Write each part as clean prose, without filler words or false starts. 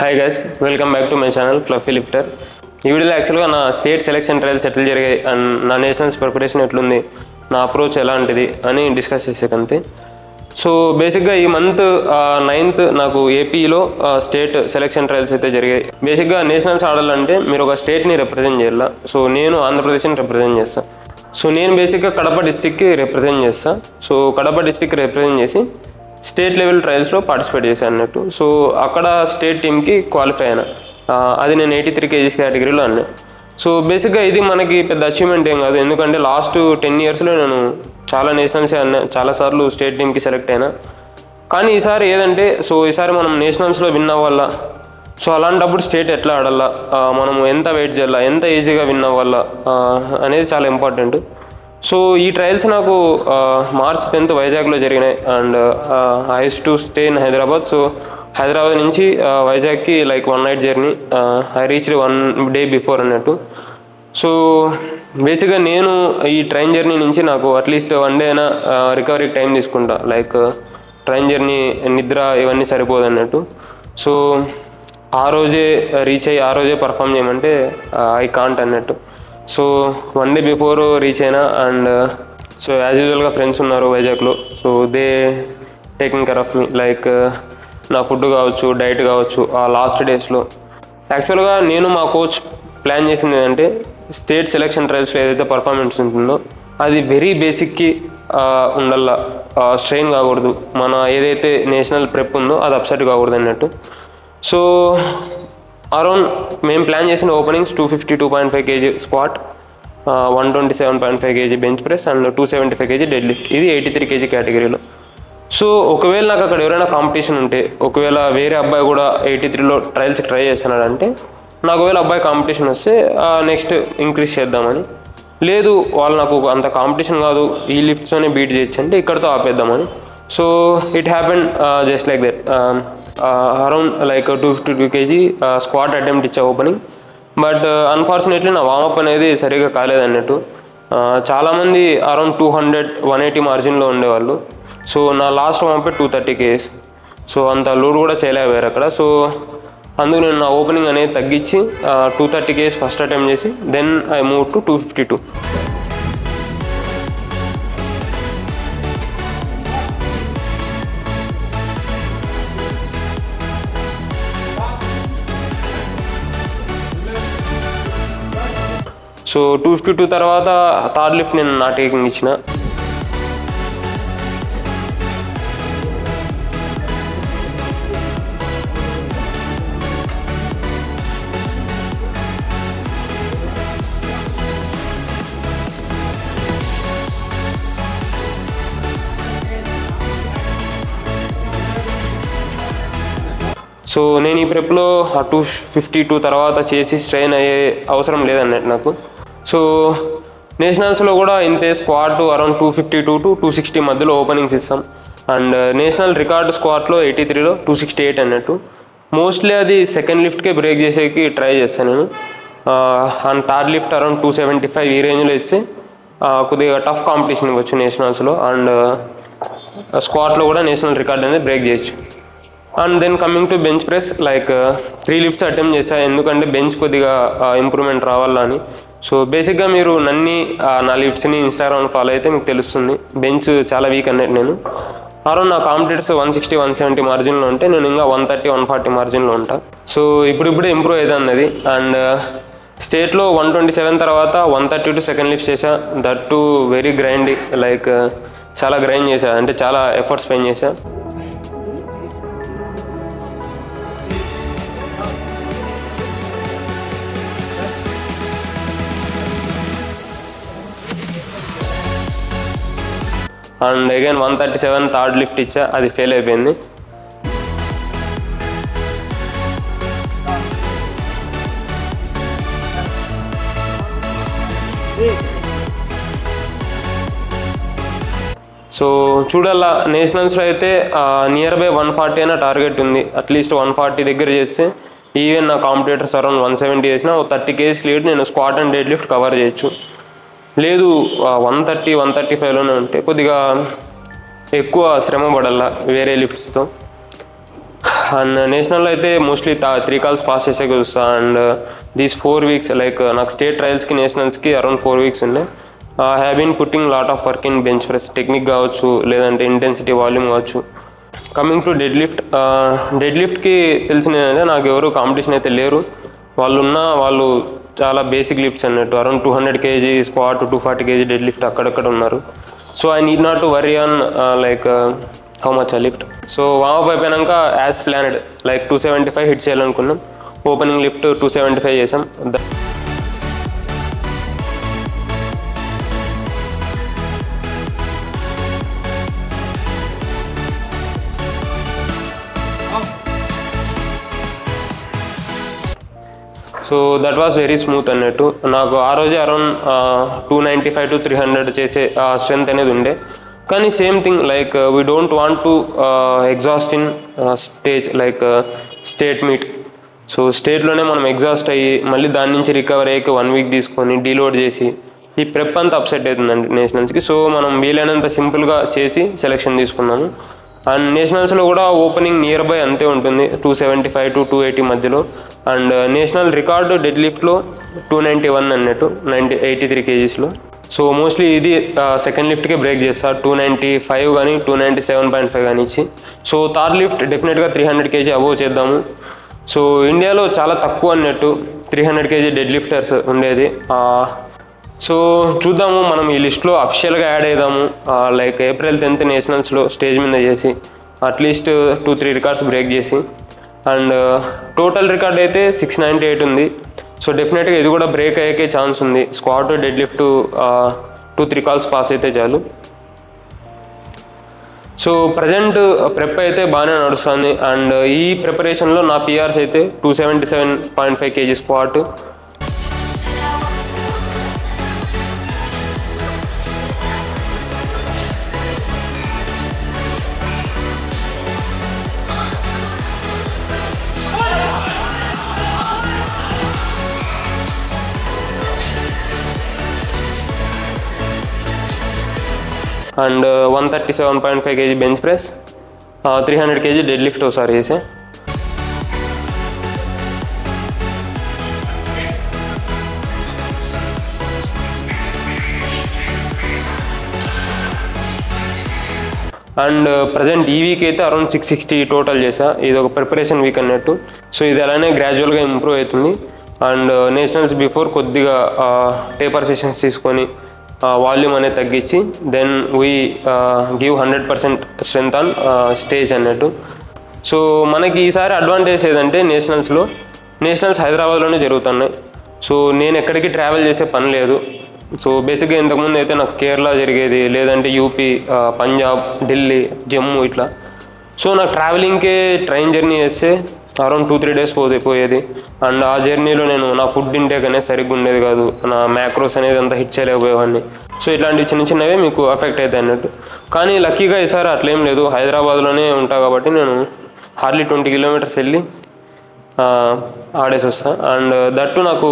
Hi guys, welcome back to my channel fluffy lifter. ఈ వీడియోలో యాక్చువల్గా నా స్టేట్ సెలెక్షన్ ట్రయల్స్ ఎట్లా జరిగాయి అండ్ నా నేషనల్స్ ప్రిపరేషన్ ఎట్లుంది, నా అప్రోచ్ ఎలాంటిది అని డిస్కస్ చేసేకంతే. సో బేసిక్గా ఈ మంత్ 9th నాకు ఏపీలో స్టేట్ సెలెక్షన్ ట్రయల్స్ అయితే జరిగాయి. బేసిక్గా నేషనల్స్ ఆడాలంటే మీరు ఒక స్టేట్ని రిప్రజెంట్ చేయాలి. సో నేను ఆంధ్రప్రదేశ్ని రిప్రజెంట్ చేస్తాను. సో నేను బేసిక్గా కడప డిస్టిక్కి రిప్రజెంట్ చేస్తాను. సో కడప డిస్టిక్ రిప్రజెంట్ చేసి స్టేట్ లెవెల్ ట్రయల్స్లో పార్టిసిపేట్ చేశాను అన్నట్టు. సో అక్కడ స్టేట్ టీమ్కి క్వాలిఫై అయినా, అది నేను 83 kgs కేటగిరీలో అన్నా. సో బేసిక్గా ఇది మనకి పెద్ద అచీవ్మెంట్ ఏం కాదు, ఎందుకంటే లాస్ట్ 10 yearsలో నేను చాలా నేషనల్సే అన్నా, చాలాసార్లు స్టేట్ టీమ్కి సెలెక్ట్ అయినా. కానీ ఈసారి ఏదంటే, సో ఈసారి మనం నేషనల్స్లో విన్ అవ్వాలా. సో అలాంటప్పుడు స్టేట్ ఎట్లా ఆడాలా, మనము ఎంత వెయిట్ చేయాలా, ఎంత ఈజీగా విన్ అవ్వాలా అనేది చాలా ఇంపార్టెంట్. సో ఈ ట్రయల్స్ నాకు March 10th వైజాగ్లో జరిగినాయి. And I use to stay in Hyderabad. So Hyderabad నుంచి వైజాగ్కి like 1 night journey. I reached 1 day before అన్నట్టు. సో బేసిక్గా నేను ఈ ట్రైన్ జర్నీ నుంచి నాకు అట్లీస్ట్ 1 day అయినా రికవరీకి టైం తీసుకుంటా. లైక్ ట్రైన్ జర్నీ, నిద్ర ఇవన్నీ సరిపోదు అన్నట్టు. సో ఆ రోజే రీచ్ అయ్యి ఆ రోజే పర్ఫామ్ చేయమంటే ఐ కాంట్ అన్నట్టు. సో 1 day బిఫోర్ రీచ్ అయినా. అండ్ సో యాజ్ యూజువల్గా ఫ్రెండ్స్ ఉన్నారు వైజాగ్లో. So they taking care of me, like నా ఫుడ్ కావచ్చు, డైట్ కావచ్చు ఆ లాస్ట్ డేస్లో. యాక్చువల్గా నేను మా కోచ్ ప్లాన్ చేసింది ఏంటంటే, స్టేట్ సెలెక్షన్ ట్రయల్స్లో ఏదైతే పర్ఫార్మెన్స్ ఉంటుందో అది వెరీ బేసిక్కి ఉండాల, స్ట్రెయిన్ కాకూడదు. మన ఏదైతే నేషనల్ ప్రెప్ ఉందో అది అప్సెట్ కాకూడదు అన్నట్టు. సో అరౌండ్ మేము ప్లాన్ చేసిన openings 252.5 kg squat, 127.5 kg bench press and 275 kg dead lift. ఇది 83 kg కేటగిరీలో. సో ఒకవేళ నాకు అక్కడ ఎవరైనా కాంపిటీషన్ ఉంటే, ఒకవేళ వేరే అబ్బాయి కూడా 83లో ట్రయల్స్ ట్రై చేస్తున్నాడంటే, నాకు ఒకవేళ అబ్బాయి కాంపిటీషన్ వస్తే నెక్స్ట్ ఇంక్రీజ్ చేద్దామని. లేదు వాళ్ళు నాకు అంత కాంపిటీషన్ కాదు, ఈ లిఫ్ట్స్తోనే బీట్ చేయొచ్చు అంటే ఇక్కడతో ఆపేద్దామని. So it happen just like that. Around like 252 kg squat attempt ఇచ్చా ఓపెనింగ్. బట్ అన్ఫార్చునేట్లీ నా వామప్ అనేది సరిగా కాలేదన్నట్టు. చాలామంది అరౌండ్ 200, 180 మార్జిన్లో ఉండేవాళ్ళు. సో నా లాస్ట్ వామప్ 230 kgs. సో అంత లోడ్ కూడా చేయలేకపోయారు అక్కడ. సో అందుకు నేను నా ఓపెనింగ్ అనేది తగ్గించి 230 kgs ఫస్ట్ అటెంప్ట్ చేసి then I move to 252. So 252 తర్వాత థర్డ్ లిఫ్ట్ నేను నా టేకింగ్ ఇచ్చిన. సో నేను ఈ ప్రెప్లో 252 తర్వాత చేసి స్ట్రెయిన్ అయ్యే అవసరం లేదన్నట్టు నాకు. సో నేషనల్స్లో కూడా ఇంతే, స్క్వాట్ అరౌండ్ 252 to 260 మధ్యలో ఓపెనింగ్స్ ఇస్తాం. అండ్ నేషనల్ రికార్డ్ స్క్వాట్లో 83లో 268 అన్నట్టు. మోస్ట్లీ అది సెకండ్ లిఫ్ట్కే బ్రేక్ చేసేకి ట్రై చేస్తాను నేను. అండ్ థర్డ్ లిఫ్ట్ అరౌండ్ 275 ఈ రేంజ్లో ఇస్తే కొద్దిగా టఫ్ కాంపిటీషన్ ఇవ్వచ్చు నేషనల్స్లో. అండ్ స్క్వాట్లో కూడా నేషనల్ రికార్డ్ అనేది బ్రేక్ చేయొచ్చు. And then coming to bench press, like 3 lifts attempt చేశాను, ఎందుకంటే బెంచ్ కొద్దిగా ఇంప్రూవ్మెంట్ రావాలని. సో బేసిక్గా మీరు నా లిఫ్ట్స్ని ఇన్స్టాగ్రామ్ ఫాలో అయితే మీకు తెలుస్తుంది. బెంచ్ చాలా వీక్ అన్నట్టు నేను. అరౌండ్ నా కాంపిటేటర్స్ 160, 170 మార్జిన్లో ఉంటే నేను ఇంకా 130, 140 మార్జిన్లో ఉంటా. సో ఇప్పుడిప్పుడే ఇంప్రూవ్ అవుతుంది అన్నది. అండ్ స్టేట్లో 127 తర్వాత 132 సెకండ్ లిఫ్ట్ చేశా. That to very grind, like చాలా గ్రైండ్ చేశా, అంటే చాలా ఎఫర్ట్స్ స్పెండ్ చేశా. అండ్ అగైన్ 137 థర్డ్ లిఫ్ట్ ఇచ్చా, అది ఫెయిల్ అయిపోయింది. సో చూడాలా, నేషనల్స్లో అయితే నియర్ బై 140 అయినా టార్గెట్ ఉంది. అట్లీస్ట్ 140 దగ్గర చేస్తే ఈవెన్ నా కాంపిటేటర్స్ అరౌండ్ 170 చేసినా 30 kgs లీడ్ నేను squat and dead lift cover చేయొచ్చు. లేదు 130, 135లోనే ఉంటే కొద్దిగా ఎక్కువ శ్రమ పడాల వేరే లిఫ్ట్స్తో. అండ్ నేషనల్లో అయితే మోస్ట్లీ 3 calls పాస్ చేసే చూస్తా. అండ్ దీస్ 4 weeks లైక్ నాకు స్టేట్ ట్రయల్స్కి నేషనల్స్కి అరౌండ్ 4 weeks ఉండే. Have been putting lot of work in bench press technique కావచ్చు, లేదంటే ఇంటెన్సిటీ వాల్యూమ్ కావచ్చు. కమింగ్ టు డెడ్ లిఫ్ట్కి తెలిసిన ఏంటంటే నాకు ఎవరు కాంపిటీషన్ అయితే లేరు. వాళ్ళు చాలా బేసిక్ లిఫ్ట్స్ అన్నట్టు. Around 200 kg squat, 240 kg dead lift అక్కడక్కడ ఉన్నారు. So I need not to worry on like how much ఆ లిఫ్ట్. సో వామప్ అయిపోయాక యాజ్ ప్లానెడ్ లైక్ 275 హిట్ చేయాలనుకున్నాం. ఓపెనింగ్ లిఫ్ట్ 275 చేసాం. So that was very smooth అన్నట్టు. నాకు ఆ రోజే అరౌండ్ 295 to 300 చేసే స్ట్రెంత్ అనేది ఉండే. కానీ same thing like we don't want to exhaust in stage like state meet. So స్టేట్లోనే మనం ఎగ్జాస్ట్ అయ్యి మళ్ళీ దాని నుంచి రికవర్ అయ్యాక 1 week తీసుకొని డీలోడ్ చేసి ఈ ప్రెప్ అంతా అప్సెట్ అవుతుందండి నేషనల్స్కి. సో మనం వీలైనంత సింపుల్గా చేసి సెలెక్షన్ తీసుకున్నాము. అండ్ నేషనల్స్లో కూడా ఓపెనింగ్ నియర్ బై అంతే ఉంటుంది, 275 to 280 మధ్యలో. అండ్ నేషనల్ రికార్డు డెడ్ లిఫ్ట్లో 291 అన్నట్టు, 83 kgsలో. సో మోస్ట్లీ ఇది సెకండ్ లిఫ్ట్కే బ్రేక్ చేస్తా, 295 కానీ 297.5 కానీ ఇచ్చి. సో థర్డ్ లిఫ్ట్ డెఫినెట్గా 300 kg అబోవ్ చేద్దాము. సో ఇండియాలో చాలా తక్కువ అన్నట్టు 300 kg డెడ్ లిఫ్టర్స్ ఉండేది. సో చూద్దాము, మనం ఈ లిస్ట్లో అఫిషియల్గా యాడ్ అయ్యాము. లైక్ April 10th నేషనల్స్లో స్టేజ్ మీద చేసి అట్లీస్ట్ 2-3 రికార్డ్స్ బ్రేక్ చేసి. అండ్ టోటల్ రికార్డ్ అయితే 698 ఉంది. సో డెఫినెట్గా ఇది కూడా బ్రేక్ అయ్యే ఛాన్స్ ఉంది. Squat, dead lift 2-3 calls pass అయితే చాలు. సో ప్రజెంట్ ప్రెప్ అయితే బాగానే నడుస్తుంది. అండ్ ఈ ప్రిపరేషన్లో నా పిఆర్స్ అయితే 277.5 kg squat, and 137.5 kg bench press, 300 kg dead lift ఒకసారి చేసే. అండ్ ప్రజెంట్ ఈ వీక్ అయితే అరౌండ్ 660 టోటల్ చేసా. ఇది ఒక ప్రిపరేషన్ వీక్ అన్నట్టు. సో ఇది అలానే గ్రాడ్యువల్గా ఇంప్రూవ్ అవుతుంది. అండ్ నేషనల్స్ బిఫోర్ కొద్దిగా టేపర్ సెషన్స్ తీసుకొని వాల్యూమ్ అనేది తగ్గించి then we give 100% strength on stage అన్నట్టు. సో మనకి ఈసారి అడ్వాంటేజ్ ఏదంటే నేషనల్స్ హైదరాబాద్లోనే జరుగుతున్నాయి. సో నేను ఎక్కడికి ట్రావెల్ చేసే పని లేదు. సో బేసిక్గా ఇంతకుముందు అయితే నాకు కేరళ జరిగేది, లేదంటే యూపీ, పంజాబ్, ఢిల్లీ, జమ్మూ ఇట్లా. సో నాకు ట్రావెలింగ్కే ట్రైన్ జర్నీ చేస్తే అరౌండ్ 2-3 days పోయేది. అండ్ ఆ జర్నీలో నేను నా ఫుడ్ ఇంటేక్ అనేది సరిగ్గా ఉండేది కాదు, నా మ్యాక్రోస్ అనేది అంతా హిట్ చేయలేకపోయేవాడిని. సో ఇట్లాంటి చిన్నవే మీకు అఫెక్ట్ అవుతాయి అన్నట్టు. కానీ లక్కీగా ఈసారి అట్లేం లేదు, హైదరాబాద్లోనే ఉంటా కాబట్టి నేను హార్డ్లీ 20 kilometers వెళ్ళి ఆడేసి వస్తాను. అండ్ దట్టు నాకు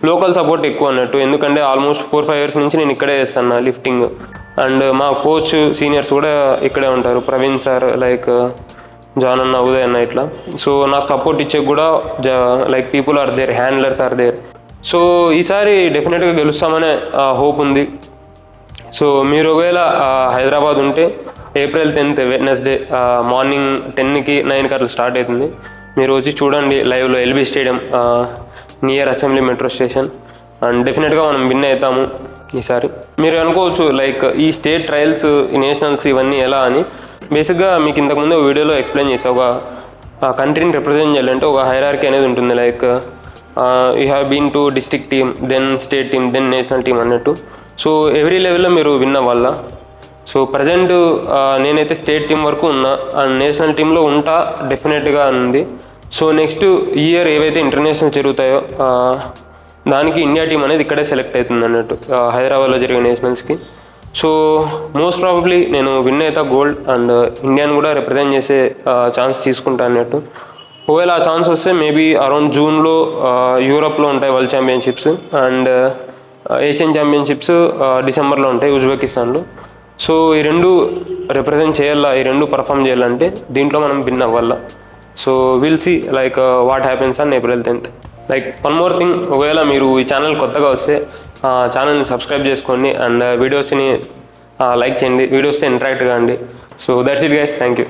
లోకల్ సపోర్ట్ ఎక్కువ అన్నట్టు, ఎందుకంటే ఆల్మోస్ట్ 4-5 years నుంచి నేను ఇక్కడే చేస్తాను లిఫ్టింగ్. అండ్ మా కోచ్ సీనియర్స్ కూడా ఇక్కడే ఉంటారు, ప్రవీణ్ సార్, లైక్ జాన్ అన్న, ఉదయ్ అన్న ఇట్లా. సో నాకు సపోర్ట్ ఇచ్చే కూడా like people are there, handlers are there. So ఈసారి డెఫినెట్గా గెలుస్తామనే హోప్ ఉంది. సో మీరు ఒకవేళ హైదరాబాద్ ఉంటే April 10th వెడ్నెస్డే మార్నింగ్ 10కి 9కి అట్లా స్టార్ట్ అవుతుంది. మీరు వచ్చి చూడండి లైవ్లో, LB stadium near assembly metro station. And డెఫినెట్గా మనం విన్ అవుతాము ఈసారి. మీరు అనుకోవచ్చు లైక్ ఈ స్టేట్ ట్రయల్స్, నేషనల్స్ ఇవన్నీ ఎలా అని. బేసిక్గా మీకు ఇంతకుముందు వీడియోలో ఎక్స్ప్లెయిన్ చేసా, ఒక కంట్రీని రిప్రజెంట్ చేయాలంటే ఒక హైరార్కీ అనేది ఉంటుంది. Like you have been to district team, then state team, then national team అన్నట్టు. సో ఎవ్రీ లెవెల్లో మీరు విన్ అవ్వాలా. సో ప్రజెంట్ నేనైతే స్టేట్ టీం వరకు ఉన్నా, అండ్ నేషనల్ టీంలో ఉంటా డెఫినెట్గా ఉంది. సో నెక్స్ట్ ఇయర్ ఏవైతే ఇంటర్నేషనల్ జరుగుతాయో దానికి ఇండియా టీం అనేది ఇక్కడే సెలెక్ట్ అవుతుంది అన్నట్టు, హైదరాబాద్లో జరిగే నేషనల్స్కి. సో మోస్ట్ ప్రాబబ్లీ నేను విన్ అవుతా గోల్డ్, అండ్ ఇండియాని కూడా రిప్రజెంట్ చేసే ఛాన్స్ తీసుకుంటా అన్నట్టు. ఒకవేళ ఆ ఛాన్స్ వస్తే మేబీ అరౌండ్ జూన్లో యూరోప్లో ఉంటాయి world championships, and Asian championships డిసెంబర్లో ఉంటాయి ఉజ్బెకిస్తాన్లో. సో ఈ రెండు రిప్రజెంట్ చేయాలా, ఈ రెండు పర్ఫామ్ చేయాలంటే దీంట్లో మనం విన్ అవ్వాలా. So will see like what happens on April 10th. Like one more thing, ఒకవేళ మీరు ఈ ఛానల్ కొత్తగా వస్తే ఛానల్ని సబ్స్క్రైబ్ చేసుకోండి అండ్ వీడియోస్ని లైక్ చేయండి, వీడియోస్తో ఇంటరాక్ట్ కాండి. So that's it guys, thank you.